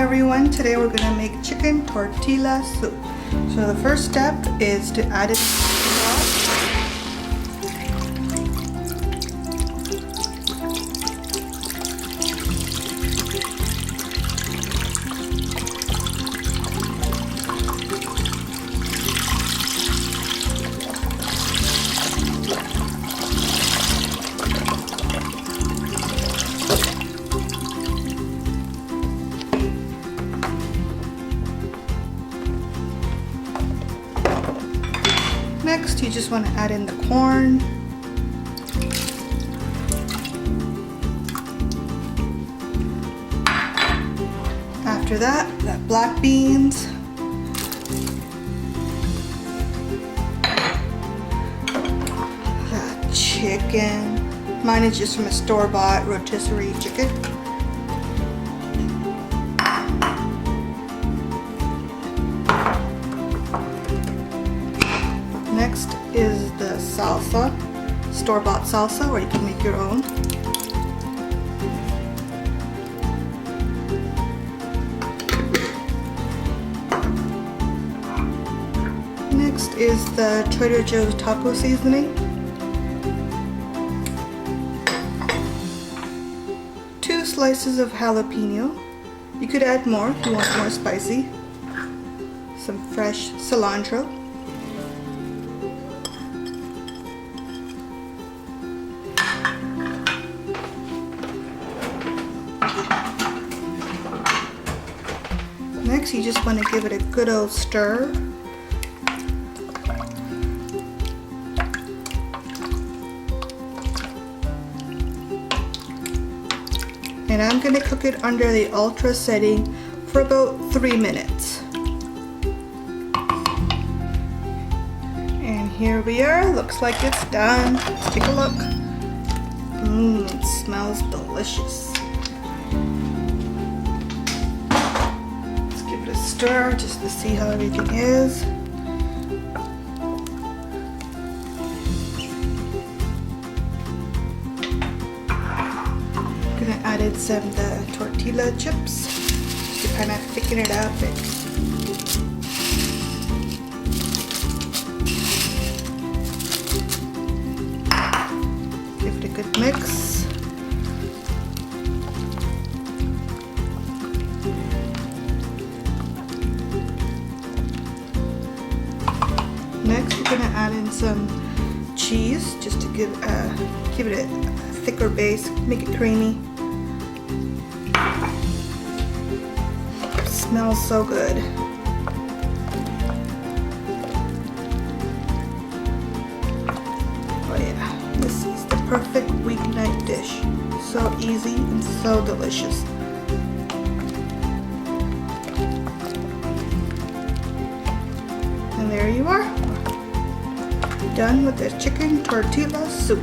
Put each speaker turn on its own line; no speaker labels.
everyone, today we're going to make chicken tortilla soup. So the first step is to add it Next, you just want to add in the corn. After that, the black beans. The chicken. Mine is just from a store-bought rotisserie chicken. Next is the salsa, store-bought salsa, or you can make your own. Next is the Trader Joe's taco seasoning. 2 slices of jalapeno. You could add more if you want more spicy. Some fresh cilantro. Next, you just want to give it a good old stir. And I'm going to cook it under the ultra setting for about 3 minutes. And here we are. Looks like it's done. Let's take a look. It smells delicious. Stir just to see how everything is. I'm gonna add in some of the tortilla chips to kind of thicken it up. Give it a good mix. Next, we're going to add in some cheese just to give it a thicker base, make it creamy. It smells so good. Oh yeah, this is the perfect weeknight dish. So easy and so delicious. And there you are. Done with the chicken tortilla soup.